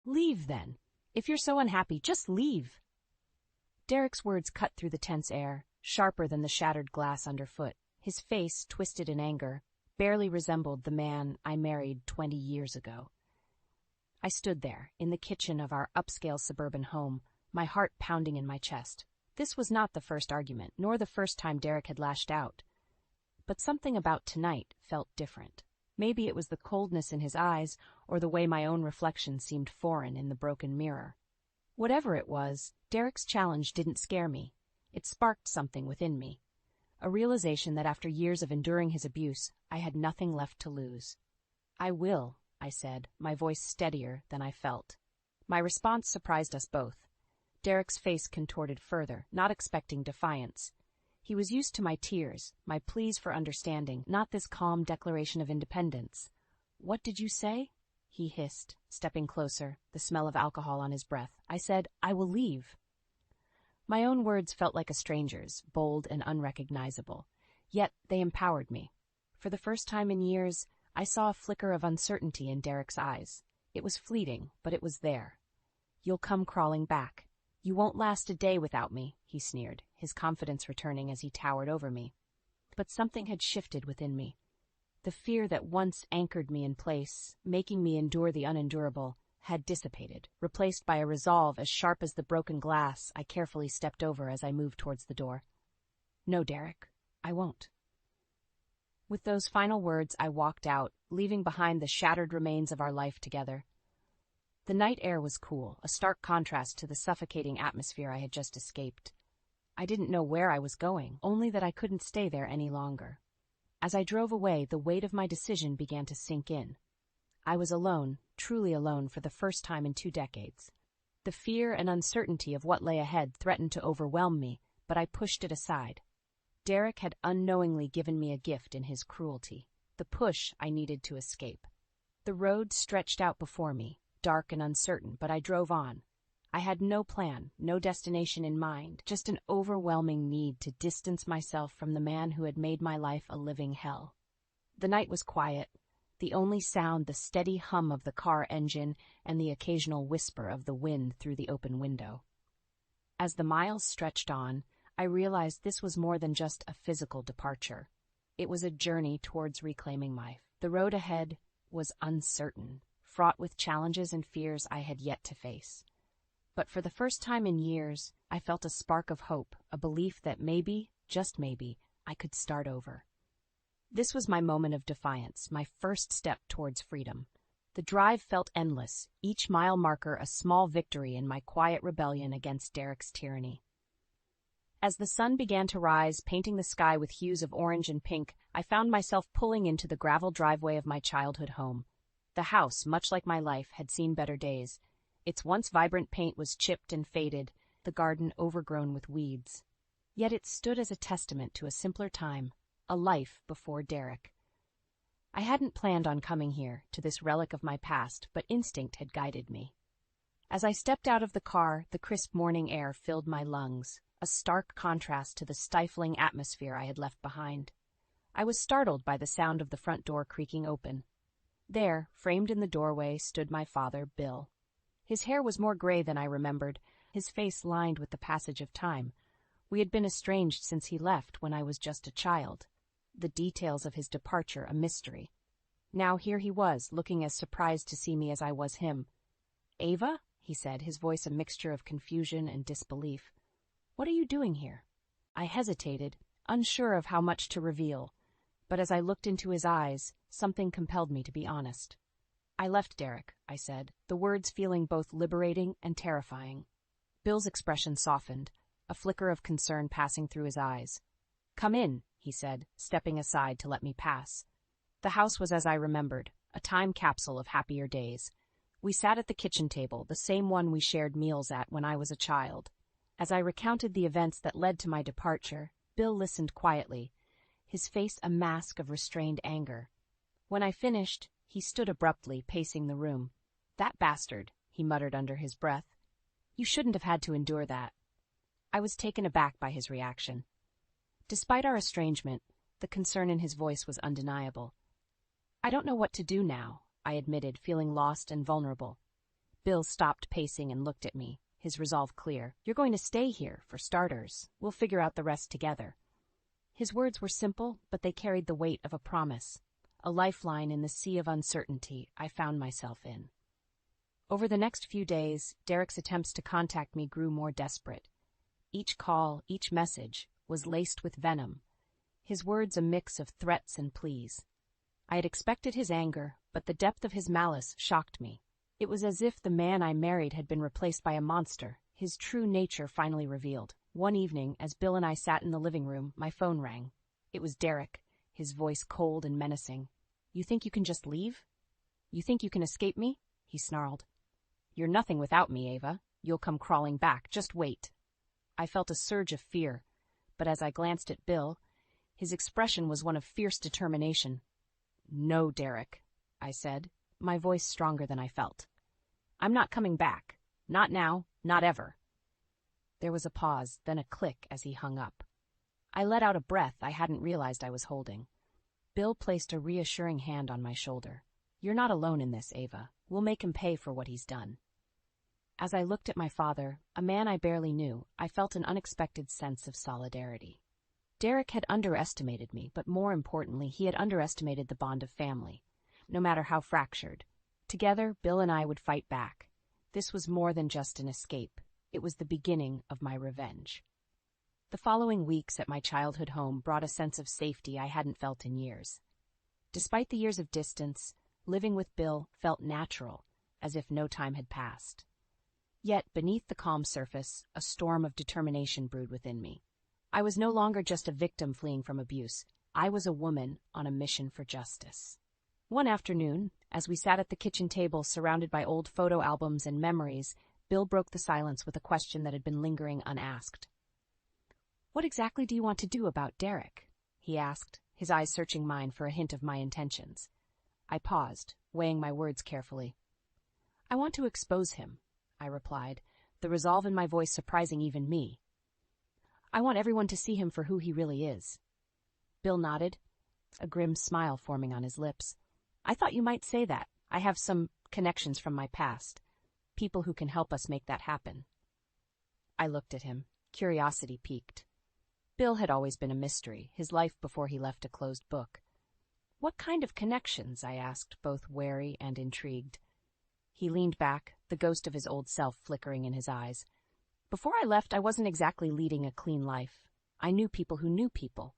Leave, then. If you're so unhappy, just leave. Derek's words cut through the tense air, sharper than the shattered glass underfoot. His face, twisted in anger, barely resembled the man I married 20 years ago. I stood there, in the kitchen of our upscale suburban home, my heart pounding in my chest. This was not the first argument, nor the first time Derek had lashed out. But something about tonight felt different. Maybe it was the coldness in his eyes, or the way my own reflection seemed foreign in the broken mirror. Whatever it was, Derek's challenge didn't scare me. It sparked something within me. A realization that after years of enduring his abuse, I had nothing left to lose. "I will," I said, my voice steadier than I felt. My response surprised us both. Derek's face contorted further, not expecting defiance. He was used to my tears, my pleas for understanding, not this calm declaration of independence. "What did you say?" he hissed, stepping closer, the smell of alcohol on his breath. I said, "I will leave." My own words felt like a stranger's, bold and unrecognizable. Yet they empowered me. For the first time in years, I saw a flicker of uncertainty in Derek's eyes. It was fleeting, but it was there. "You'll come crawling back. You won't last a day without me," he sneered, his confidence returning as he towered over me. But something had shifted within me. The fear that once anchored me in place, making me endure the unendurable, had dissipated, replaced by a resolve as sharp as the broken glass I carefully stepped over as I moved towards the door. "No, Derek, I won't." With those final words, I walked out, leaving behind the shattered remains of our life together. The night air was cool, a stark contrast to the suffocating atmosphere I had just escaped. I didn't know where I was going, only that I couldn't stay there any longer. As I drove away, the weight of my decision began to sink in. I was alone, truly alone for the first time in 2 decades. The fear and uncertainty of what lay ahead threatened to overwhelm me, but I pushed it aside. Derek had unknowingly given me a gift in his cruelty, the push I needed to escape. The road stretched out before me, dark and uncertain, but I drove on. I had no plan, no destination in mind, just an overwhelming need to distance myself from the man who had made my life a living hell. The night was quiet, the only sound the steady hum of the car engine and the occasional whisper of the wind through the open window. As the miles stretched on, I realized this was more than just a physical departure. It was a journey towards reclaiming life. The road ahead was uncertain, fraught with challenges and fears I had yet to face. But for the first time in years, I felt a spark of hope, a belief that maybe, just maybe, I could start over. This was my moment of defiance, my first step towards freedom. The drive felt endless, each mile marker a small victory in my quiet rebellion against Derek's tyranny. As the sun began to rise, painting the sky with hues of orange and pink, I found myself pulling into the gravel driveway of my childhood home. The house, much like my life, had seen better days. Its once vibrant paint was chipped and faded, the garden overgrown with weeds. Yet it stood as a testament to a simpler time, a life before Derek. I hadn't planned on coming here, to this relic of my past, but instinct had guided me. As I stepped out of the car, the crisp morning air filled my lungs, a stark contrast to the stifling atmosphere I had left behind. I was startled by the sound of the front door creaking open. There, framed in the doorway, stood my father, Bill. His hair was more gray than I remembered, his face lined with the passage of time. We had been estranged since he left when I was just a child, the details of his departure a mystery. Now here he was, looking as surprised to see me as I was him. "Ava?" he said, his voice a mixture of confusion and disbelief. "What are you doing here?" I hesitated, unsure of how much to reveal, but as I looked into his eyes, something compelled me to be honest. "I left Derek," I said, the words feeling both liberating and terrifying. Bill's expression softened, a flicker of concern passing through his eyes. "Come in," he said, stepping aside to let me pass. The house was as I remembered, a time capsule of happier days. We sat at the kitchen table, the same one we shared meals at when I was a child. As I recounted the events that led to my departure, Bill listened quietly, his face a mask of restrained anger. When I finished, he stood abruptly, pacing the room. "That bastard," he muttered under his breath. "You shouldn't have had to endure that." I was taken aback by his reaction. Despite our estrangement, the concern in his voice was undeniable. "I don't know what to do now," I admitted, feeling lost and vulnerable. Bill stopped pacing and looked at me, his resolve clear. "You're going to stay here, for starters. We'll figure out the rest together." His words were simple, but they carried the weight of a promise, a lifeline in the sea of uncertainty I found myself in. Over the next few days, Derek's attempts to contact me grew more desperate. Each call, each message, was laced with venom, his words a mix of threats and pleas. I had expected his anger, but the depth of his malice shocked me. It was as if the man I married had been replaced by a monster, his true nature finally revealed. One evening, as Bill and I sat in the living room, my phone rang. It was Derek, his voice cold and menacing. "You think you can just leave? You think you can escape me?" he snarled. "You're nothing without me, Ava. You'll come crawling back. Just wait." I felt a surge of fear, but as I glanced at Bill, his expression was one of fierce determination. "No, Derek," I said, my voice stronger than I felt. "I'm not coming back. Not now, not ever." There was a pause, then a click as he hung up. I let out a breath I hadn't realized I was holding. Bill placed a reassuring hand on my shoulder. "You're not alone in this, Ava. We'll make him pay for what he's done." As I looked at my father, a man I barely knew, I felt an unexpected sense of solidarity. Derek had underestimated me, but more importantly, he had underestimated the bond of family. No matter how fractured, together, Bill and I would fight back. This was more than just an escape. It was the beginning of my revenge. The following weeks at my childhood home brought a sense of safety I hadn't felt in years. Despite the years of distance, living with Bill felt natural, as if no time had passed. Yet, beneath the calm surface, a storm of determination brewed within me. I was no longer just a victim fleeing from abuse. I was a woman on a mission for justice. One afternoon, as we sat at the kitchen table surrounded by old photo albums and memories, Bill broke the silence with a question that had been lingering unasked. "What exactly do you want to do about Derek?" he asked, his eyes searching mine for a hint of my intentions. I paused, weighing my words carefully. "I want to expose him," I replied, the resolve in my voice surprising even me. "I want everyone to see him for who he really is." Bill nodded, a grim smile forming on his lips. "I thought you might say that. I have some connections from my past. People who can help us make that happen." I looked at him, curiosity piqued. Bill had always been a mystery, his life before he left a closed book. "What kind of connections?" I asked, both wary and intrigued. He leaned back, the ghost of his old self flickering in his eyes. "Before I left, I wasn't exactly leading a clean life. I knew people who knew people.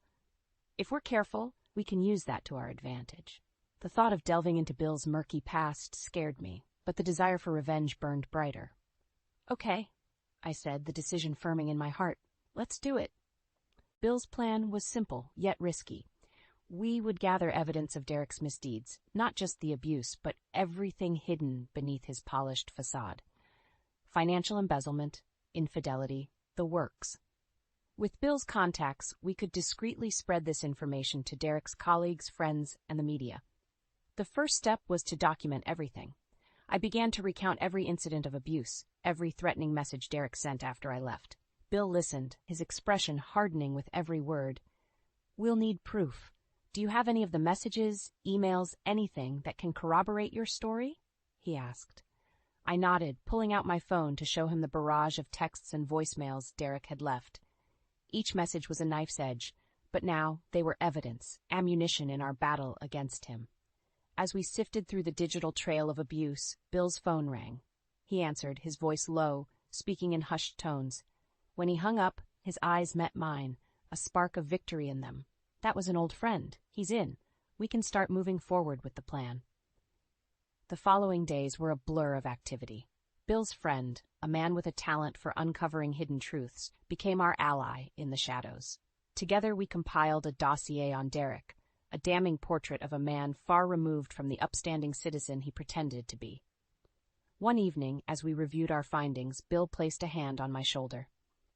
If we're careful, we can use that to our advantage." The thought of delving into Bill's murky past scared me, but the desire for revenge burned brighter. "Okay," I said, the decision firming in my heart. "Let's do it." Bill's plan was simple, yet risky. We would gather evidence of Derek's misdeeds, not just the abuse, but everything hidden beneath his polished facade. Financial embezzlement, infidelity, the works. With Bill's contacts, we could discreetly spread this information to Derek's colleagues, friends, and the media. The first step was to document everything. I began to recount every incident of abuse, every threatening message Derek sent after I left. Bill listened, his expression hardening with every word. "We'll need proof. Do you have any of the messages, emails, anything that can corroborate your story?" he asked. I nodded, pulling out my phone to show him the barrage of texts and voicemails Derek had left. Each message was a knife's edge, but now they were evidence, ammunition in our battle against him. As we sifted through the digital trail of abuse, Bill's phone rang. He answered, his voice low, speaking in hushed tones. When he hung up, his eyes met mine, a spark of victory in them. That was an old friend. He's in. We can start moving forward with the plan. The following days were a blur of activity. Bill's friend, a man with a talent for uncovering hidden truths, became our ally in the shadows. Together we compiled a dossier on Derek, a damning portrait of a man far removed from the upstanding citizen he pretended to be. One evening, as we reviewed our findings, Bill placed a hand on my shoulder.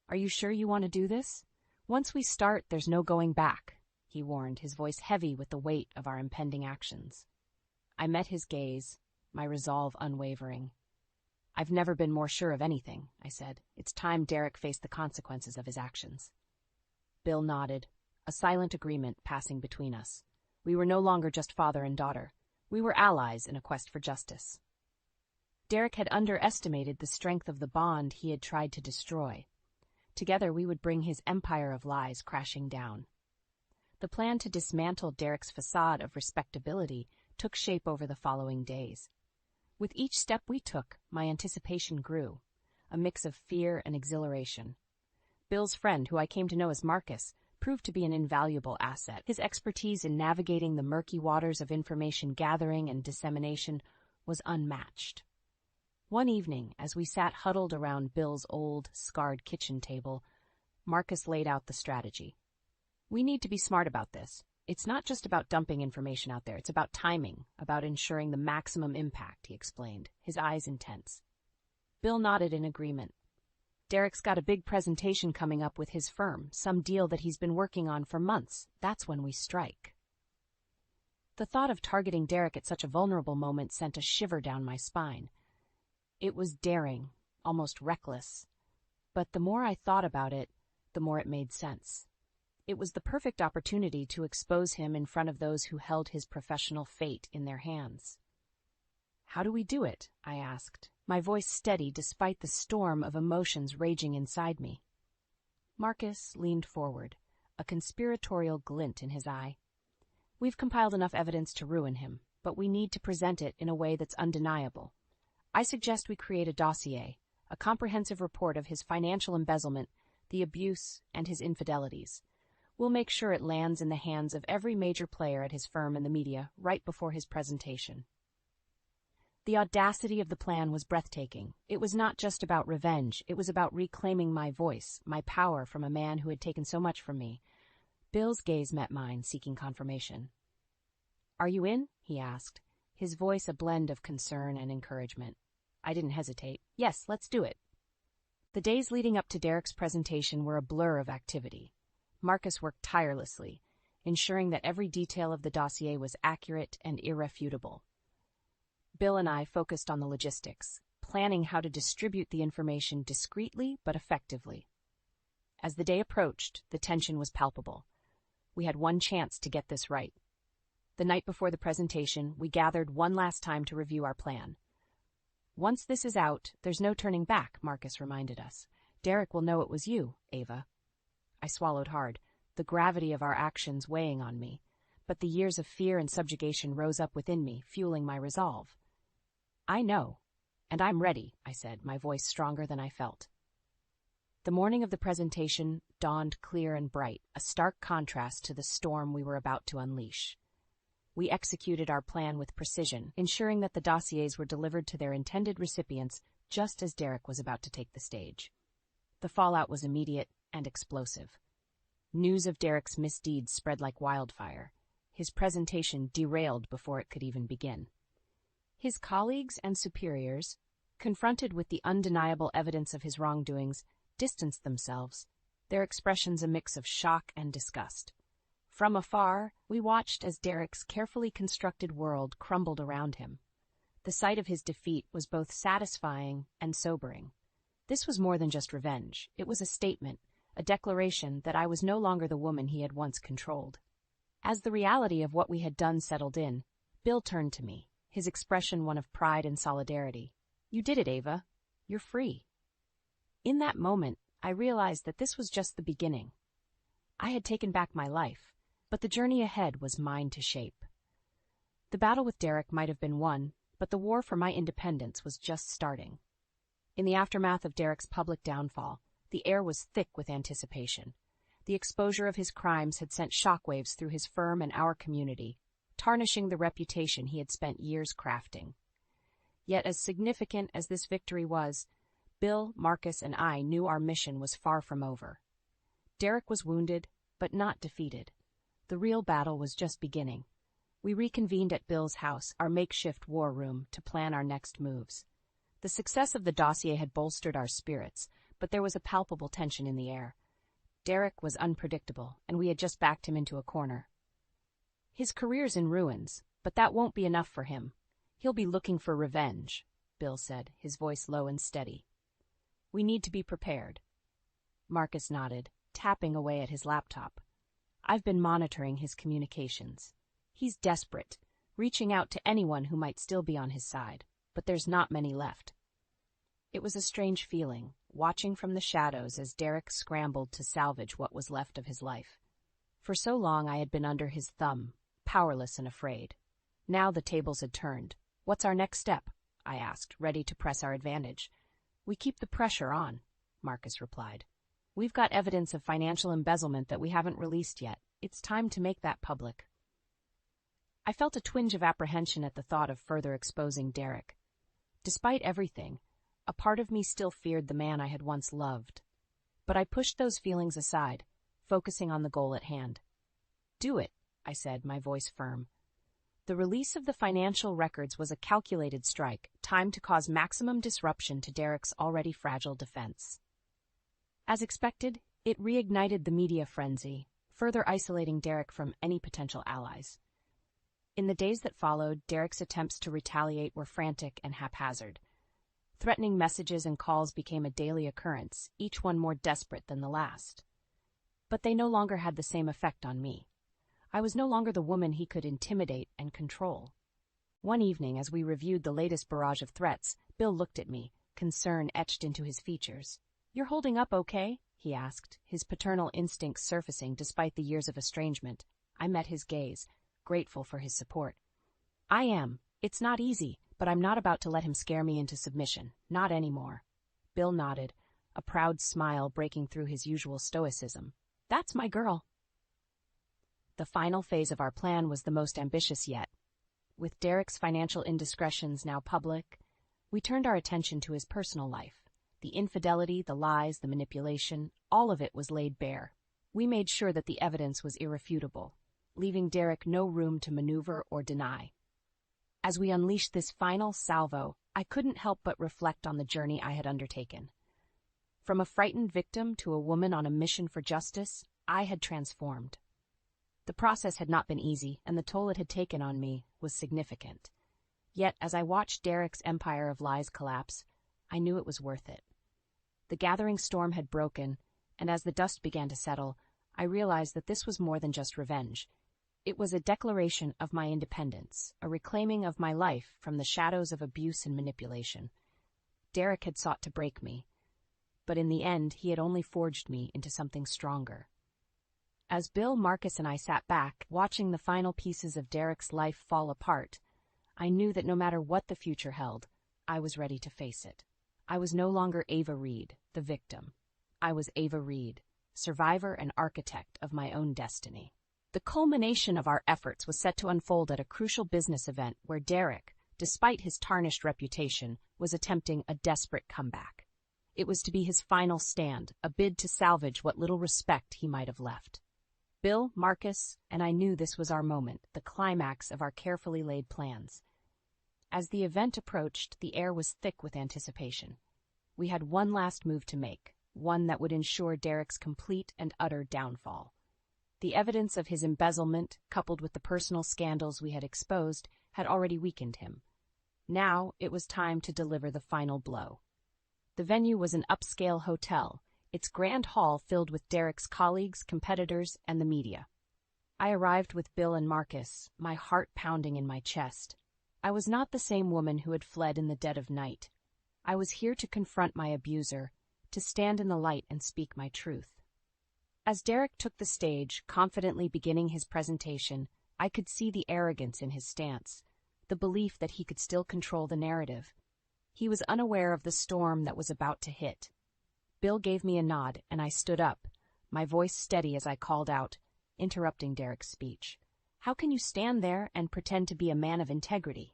"Are you sure you want to do this? Once we start, there's no going back," he warned, his voice heavy with the weight of our impending actions. I met his gaze, my resolve unwavering. "I've never been more sure of anything," I said. "It's time Derek faced the consequences of his actions." Bill nodded, a silent agreement passing between us. We were no longer just father and daughter. We were allies in a quest for justice. Derek had underestimated the strength of the bond he had tried to destroy. Together we would bring his empire of lies crashing down. The plan to dismantle Derek's facade of respectability took shape over the following days. With each step we took, my anticipation grew, a mix of fear and exhilaration. Bill's friend, who I came to know as Marcus, proved to be an invaluable asset. His expertise in navigating the murky waters of information gathering and dissemination was unmatched. One evening, as we sat huddled around Bill's old, scarred kitchen table, Marcus laid out the strategy. We need to be smart about this. It's not just about dumping information out there, it's about timing, about ensuring the maximum impact, he explained, his eyes intense. Bill nodded in agreement. Derek's got a big presentation coming up with his firm, some deal that he's been working on for months. That's when we strike. The thought of targeting Derek at such a vulnerable moment sent a shiver down my spine. It was daring, almost reckless. But the more I thought about it, the more it made sense. It was the perfect opportunity to expose him in front of those who held his professional fate in their hands. How do we do it? I asked, my voice steady despite the storm of emotions raging inside me. Marcus leaned forward, a conspiratorial glint in his eye. We've compiled enough evidence to ruin him, but we need to present it in a way that's undeniable. I suggest we create a dossier, a comprehensive report of his financial embezzlement, the abuse, and his infidelities. We'll make sure it lands in the hands of every major player at his firm and the media right before his presentation. The audacity of the plan was breathtaking. It was not just about revenge. It was about reclaiming my voice, my power from a man who had taken so much from me. Bill's gaze met mine, seeking confirmation. "Are you in?" he asked, his voice a blend of concern and encouragement. I didn't hesitate. Yes, let's do it. The days leading up to Derek's presentation were a blur of activity. Marcus worked tirelessly, ensuring that every detail of the dossier was accurate and irrefutable. Bill and I focused on the logistics, planning how to distribute the information discreetly but effectively. As the day approached, the tension was palpable. We had one chance to get this right. The night before the presentation, we gathered one last time to review our plan. "Once this is out, there's no turning back," Marcus reminded us. "Derek will know it was you, Ava." I swallowed hard, the gravity of our actions weighing on me, but the years of fear and subjugation rose up within me, fueling my resolve. "I know, and I'm ready," I said, my voice stronger than I felt. The morning of the presentation dawned clear and bright, a stark contrast to the storm we were about to unleash. We executed our plan with precision, ensuring that the dossiers were delivered to their intended recipients just as Derek was about to take the stage. The fallout was immediate and explosive. News of Derek's misdeeds spread like wildfire. His presentation derailed before it could even begin. His colleagues and superiors, confronted with the undeniable evidence of his wrongdoings, distanced themselves, their expressions a mix of shock and disgust. From afar, we watched as Derek's carefully constructed world crumbled around him. The sight of his defeat was both satisfying and sobering. This was more than just revenge. It was a statement, a declaration that I was no longer the woman he had once controlled. As the reality of what we had done settled in, Bill turned to me, his expression one of pride and solidarity. "You did it, Ava. You're free." In that moment, I realized that this was just the beginning. I had taken back my life, but the journey ahead was mine to shape. The battle with Derek might have been won, but the war for my independence was just starting. In the aftermath of Derek's public downfall, the air was thick with anticipation. The exposure of his crimes had sent shockwaves through his firm and our community, tarnishing the reputation he had spent years crafting. Yet as significant as this victory was, Bill, Marcus, and I knew our mission was far from over. Derek was wounded, but not defeated. The real battle was just beginning. We reconvened at Bill's house, our makeshift war room, to plan our next moves. The success of the dossier had bolstered our spirits, but there was a palpable tension in the air. Derek was unpredictable, and we had just backed him into a corner. "His career's in ruins, but that won't be enough for him. He'll be looking for revenge," Bill said, his voice low and steady. "We need to be prepared." Marcus nodded, tapping away at his laptop. "I've been monitoring his communications. He's desperate, reaching out to anyone who might still be on his side." but there's not many left." It was a strange feeling, watching from the shadows as Derek scrambled to salvage what was left of his life. For so long I had been under his thumb, powerless and afraid. Now the tables had turned. "What's our next step?" I asked, ready to press our advantage. "We keep the pressure on," Marcus replied. "We've got evidence of financial embezzlement that we haven't released yet. It's time to make that public." I felt a twinge of apprehension at the thought of further exposing Derek. Despite everything, a part of me still feared the man I had once loved. But I pushed those feelings aside, focusing on the goal at hand. "Do it," I said, my voice firm. The release of the financial records was a calculated strike, timed to cause maximum disruption to Derek's already fragile defense. As expected, it reignited the media frenzy, further isolating Derek from any potential allies. In the days that followed, Derek's attempts to retaliate were frantic and haphazard. Threatening messages and calls became a daily occurrence, each one more desperate than the last. But they no longer had the same effect on me. I was no longer the woman he could intimidate and control. One evening, as we reviewed the latest barrage of threats, Bill looked at me, concern etched into his features. "You're holding up okay?" he asked, his paternal instincts surfacing despite the years of estrangement. I met his gaze, grateful for his support. "I am. It's not easy, but I'm not about to let him scare me into submission. Not anymore." Bill nodded, a proud smile breaking through his usual stoicism. "That's my girl." The final phase of our plan was the most ambitious yet. With Derek's financial indiscretions now public, we turned our attention to his personal life. The infidelity, the lies, the manipulation, all of it was laid bare. We made sure that the evidence was irrefutable, leaving Derek no room to maneuver or deny. As we unleashed this final salvo, I couldn't help but reflect on the journey I had undertaken. From a frightened victim to a woman on a mission for justice, I had transformed. The process had not been easy, and the toll it had taken on me was significant. Yet, as I watched Derek's empire of lies collapse, I knew it was worth it. The gathering storm had broken, and as the dust began to settle, I realized that this was more than just revenge. It was a declaration of my independence, a reclaiming of my life from the shadows of abuse and manipulation. Derek had sought to break me, but in the end he had only forged me into something stronger. As Bill, Marcus, and I sat back, watching the final pieces of Derek's life fall apart, I knew that no matter what the future held, I was ready to face it. I was no longer Ava Reed, the victim. I was Ava Reed, survivor and architect of my own destiny. The culmination of our efforts was set to unfold at a crucial business event where Derek, despite his tarnished reputation, was attempting a desperate comeback. It was to be his final stand, a bid to salvage what little respect he might have left. Bill, Marcus, and I knew this was our moment, the climax of our carefully laid plans. As the event approached, the air was thick with anticipation. We had one last move to make, one that would ensure Derek's complete and utter downfall. The evidence of his embezzlement, coupled with the personal scandals we had exposed, had already weakened him. Now it was time to deliver the final blow. The venue was an upscale hotel, its grand hall filled with Derek's colleagues, competitors, and the media. I arrived with Bill and Marcus, my heart pounding in my chest. I was not the same woman who had fled in the dead of night. I was here to confront my abuser, to stand in the light and speak my truth. As Derek took the stage, confidently beginning his presentation, I could see the arrogance in his stance, the belief that he could still control the narrative. He was unaware of the storm that was about to hit. Bill gave me a nod, and I stood up, my voice steady as I called out, interrupting Derek's speech. "How can you stand there and pretend to be a man of integrity?"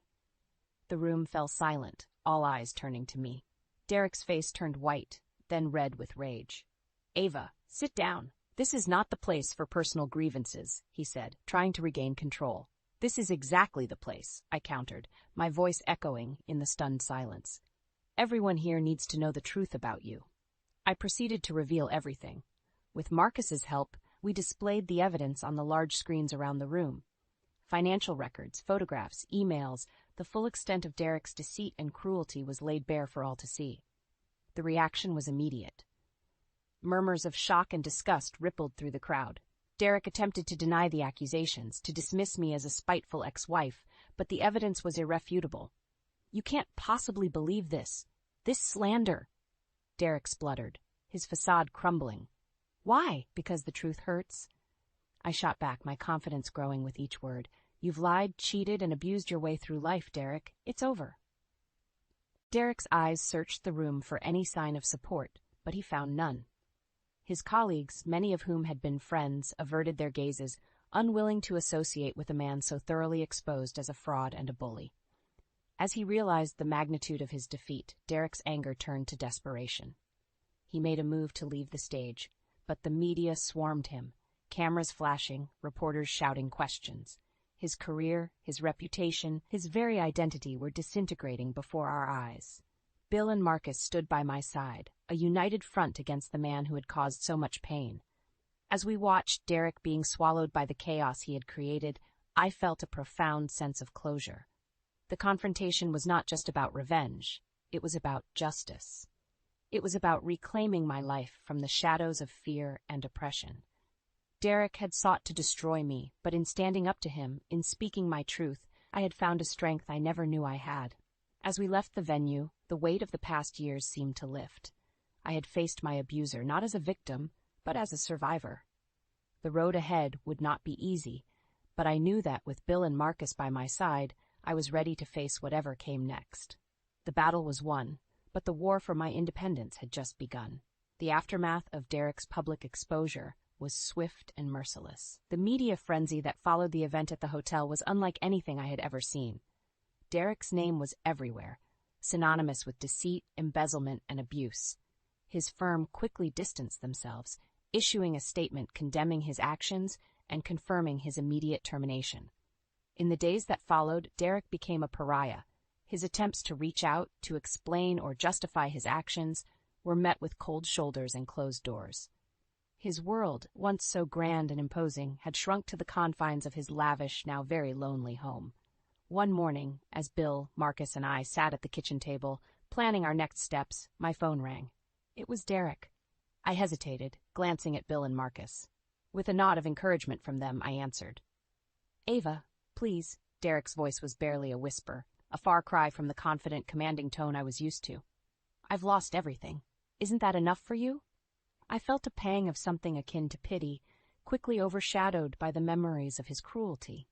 The room fell silent, all eyes turning to me. Derek's face turned white, then red with rage. "Ava, sit down. This is not the place for personal grievances," he said, trying to regain control. "This is exactly the place," I countered, my voice echoing in the stunned silence. "Everyone here needs to know the truth about you." I proceeded to reveal everything. With Marcus's help, we displayed the evidence on the large screens around the room. Financial records, photographs, emails, the full extent of Derek's deceit and cruelty was laid bare for all to see. The reaction was immediate. Murmurs of shock and disgust rippled through the crowd. Derek attempted to deny the accusations, to dismiss me as a spiteful ex-wife, but the evidence was irrefutable. You can't possibly believe this. This slander. Derek spluttered, his facade crumbling. Why? Because the truth hurts? I shot back, my confidence growing with each word. You've lied, cheated, and abused your way through life, Derek. It's over. Derek's eyes searched the room for any sign of support, but he found none. His colleagues, many of whom had been friends, averted their gazes, unwilling to associate with a man so thoroughly exposed as a fraud and a bully. As he realized the magnitude of his defeat, Derek's anger turned to desperation. He made a move to leave the stage, but the media swarmed him, cameras flashing, reporters shouting questions. His career, his reputation, his very identity were disintegrating before our eyes. Bill and Marcus stood by my side, a united front against the man who had caused so much pain. As we watched Derek being swallowed by the chaos he had created, I felt a profound sense of closure. The confrontation was not just about revenge, it was about justice. It was about reclaiming my life from the shadows of fear and oppression. Derek had sought to destroy me, but in standing up to him, in speaking my truth, I had found a strength I never knew I had. As we left the venue, the weight of the past years seemed to lift. I had faced my abuser not as a victim, but as a survivor. The road ahead would not be easy, but I knew that with Bill and Marcus by my side, I was ready to face whatever came next. The battle was won, but the war for my independence had just begun. The aftermath of Derek's public exposure was swift and merciless. The media frenzy that followed the event at the hotel was unlike anything I had ever seen. Derek's name was everywhere, synonymous with deceit, embezzlement, and abuse. His firm quickly distanced themselves, issuing a statement condemning his actions and confirming his immediate termination. In the days that followed, Derek became a pariah. His attempts to reach out, to explain or justify his actions, were met with cold shoulders and closed doors. His world, once so grand and imposing, had shrunk to the confines of his lavish, now very lonely home. One morning, as Bill, Marcus, and I sat at the kitchen table, planning our next steps, my phone rang. It was Derek. I hesitated, glancing at Bill and Marcus. With a nod of encouragement from them, I answered. "Ava, please." Derek's voice was barely a whisper, a far cry from the confident, commanding tone I was used to. "I've lost everything. Isn't that enough for you?" I felt a pang of something akin to pity, quickly overshadowed by the memories of his cruelty.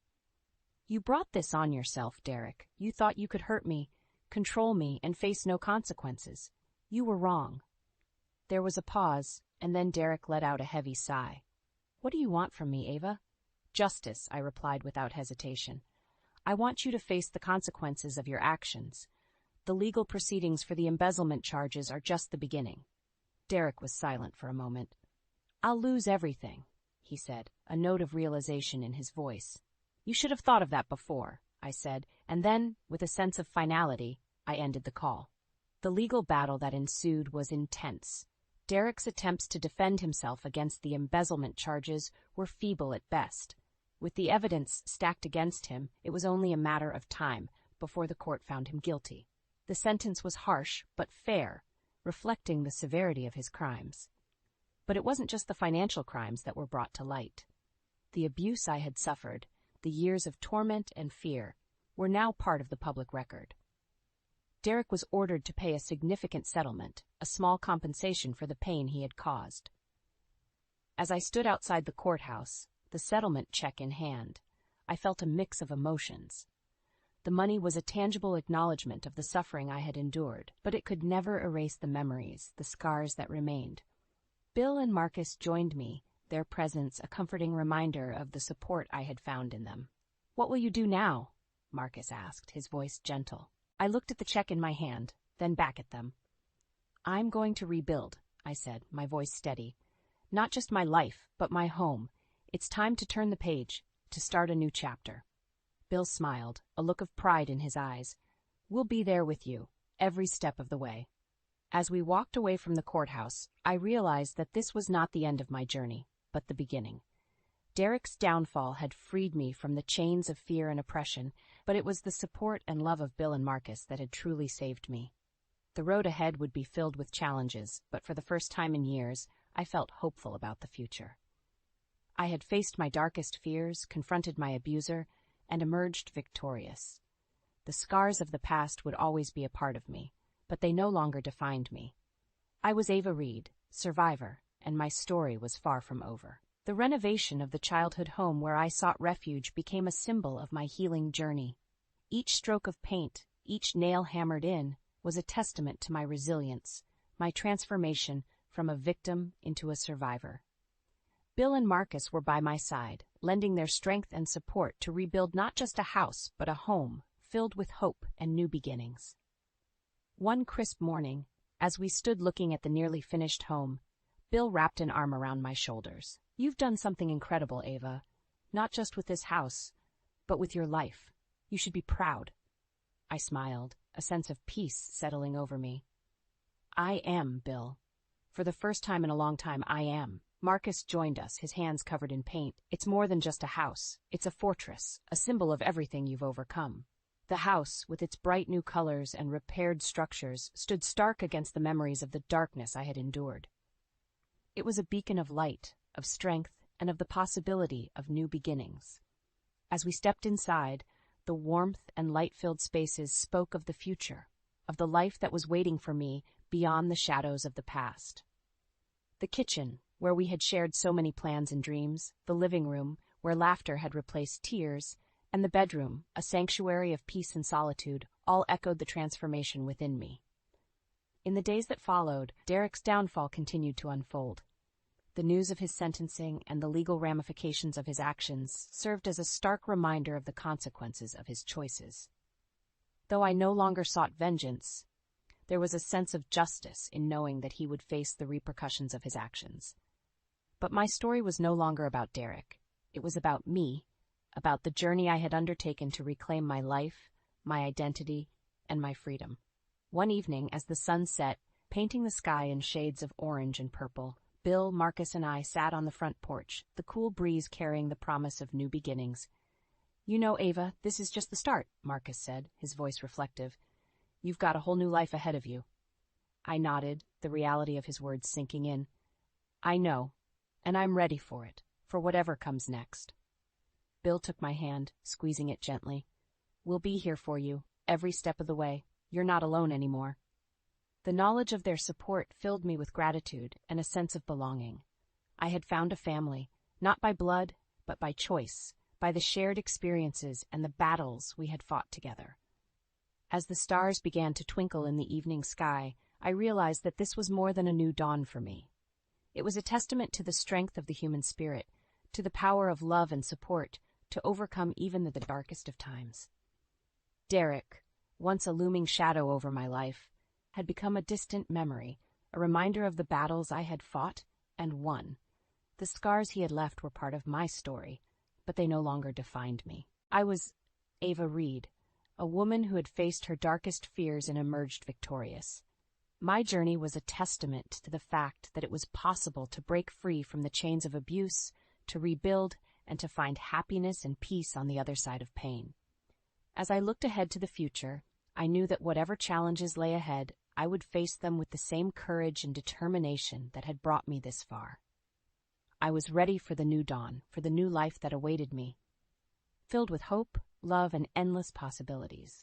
"You brought this on yourself, Derek. You thought you could hurt me, control me, and face no consequences. You were wrong." There was a pause, and then Derek let out a heavy sigh. "What do you want from me, Ava?" "Justice," I replied without hesitation. "I want you to face the consequences of your actions. The legal proceedings for the embezzlement charges are just the beginning." Derek was silent for a moment. "I'll lose everything," he said, a note of realization in his voice. "You should have thought of that before," I said, and then, with a sense of finality, I ended the call. The legal battle that ensued was intense. Derek's attempts to defend himself against the embezzlement charges were feeble at best. With the evidence stacked against him, it was only a matter of time before the court found him guilty. The sentence was harsh but fair, reflecting the severity of his crimes. But it wasn't just the financial crimes that were brought to light. The abuse I had suffered, the years of torment and fear, were now part of the public record. Derek was ordered to pay a significant settlement, a small compensation for the pain he had caused. As I stood outside the courthouse, the settlement check in hand, I felt a mix of emotions. The money was a tangible acknowledgement of the suffering I had endured, but it could never erase the memories, the scars that remained. Bill and Marcus joined me, their presence a comforting reminder of the support I had found in them. "What will you do now?" Marcus asked, his voice gentle. I looked at the check in my hand, then back at them. "I'm going to rebuild," I said, my voice steady. "Not just my life, but my home. It's time to turn the page, to start a new chapter." Bill smiled, a look of pride in his eyes. "We'll be there with you, every step of the way." As we walked away from the courthouse, I realized that this was not the end of my journey, but the beginning. Derek's downfall had freed me from the chains of fear and oppression, but it was the support and love of Bill and Marcus that had truly saved me. The road ahead would be filled with challenges, but for the first time in years, I felt hopeful about the future. I had faced my darkest fears, confronted my abuser, and emerged victorious. The scars of the past would always be a part of me, but they no longer defined me. I was Ava Reed, survivor, and my story was far from over. The renovation of the childhood home where I sought refuge became a symbol of my healing journey. Each stroke of paint, each nail hammered in, was a testament to my resilience, my transformation from a victim into a survivor. Bill and Marcus were by my side, lending their strength and support to rebuild not just a house, but a home filled with hope and new beginnings. One crisp morning, as we stood looking at the nearly finished home, Bill wrapped an arm around my shoulders. "You've done something incredible, Ava. Not just with this house, but with your life. You should be proud." I smiled, a sense of peace settling over me. "I am, Bill. For the first time in a long time, I am." Marcus joined us, his hands covered in paint. "It's more than just a house. It's a fortress, a symbol of everything you've overcome." The house, with its bright new colors and repaired structures, stood stark against the memories of the darkness I had endured. It was a beacon of light, of strength, and of the possibility of new beginnings. As we stepped inside, the warmth and light-filled spaces spoke of the future, of the life that was waiting for me beyond the shadows of the past. The kitchen, where we had shared so many plans and dreams, the living room, where laughter had replaced tears, and the bedroom, a sanctuary of peace and solitude, all echoed the transformation within me. In the days that followed, Derek's downfall continued to unfold. The news of his sentencing and the legal ramifications of his actions served as a stark reminder of the consequences of his choices. Though I no longer sought vengeance, there was a sense of justice in knowing that he would face the repercussions of his actions. But my story was no longer about Derek. It was about me, about the journey I had undertaken to reclaim my life, my identity, and my freedom. One evening, as the sun set, painting the sky in shades of orange and purple, Bill, Marcus, and I sat on the front porch, the cool breeze carrying the promise of new beginnings. "You know, Ava, this is just the start," Marcus said, his voice reflective. "You've got a whole new life ahead of you." I nodded, the reality of his words sinking in. "I know, and I'm ready for it, for whatever comes next." Bill took my hand, squeezing it gently. "We'll be here for you, every step of the way. You're not alone anymore." The knowledge of their support filled me with gratitude and a sense of belonging. I had found a family, not by blood, but by choice, by the shared experiences and the battles we had fought together. As the stars began to twinkle in the evening sky, I realized that this was more than a new dawn for me. It was a testament to the strength of the human spirit, to the power of love and support, to overcome even the darkest of times. Derek, once a looming shadow over my life, had become a distant memory, a reminder of the battles I had fought and won. The scars he had left were part of my story, but they no longer defined me. I was Ava Reed, a woman who had faced her darkest fears and emerged victorious. My journey was a testament to the fact that it was possible to break free from the chains of abuse, to rebuild, and to find happiness and peace on the other side of pain. As I looked ahead to the future, I knew that whatever challenges lay ahead, I would face them with the same courage and determination that had brought me this far. I was ready for the new dawn, for the new life that awaited me, filled with hope, love, and endless possibilities.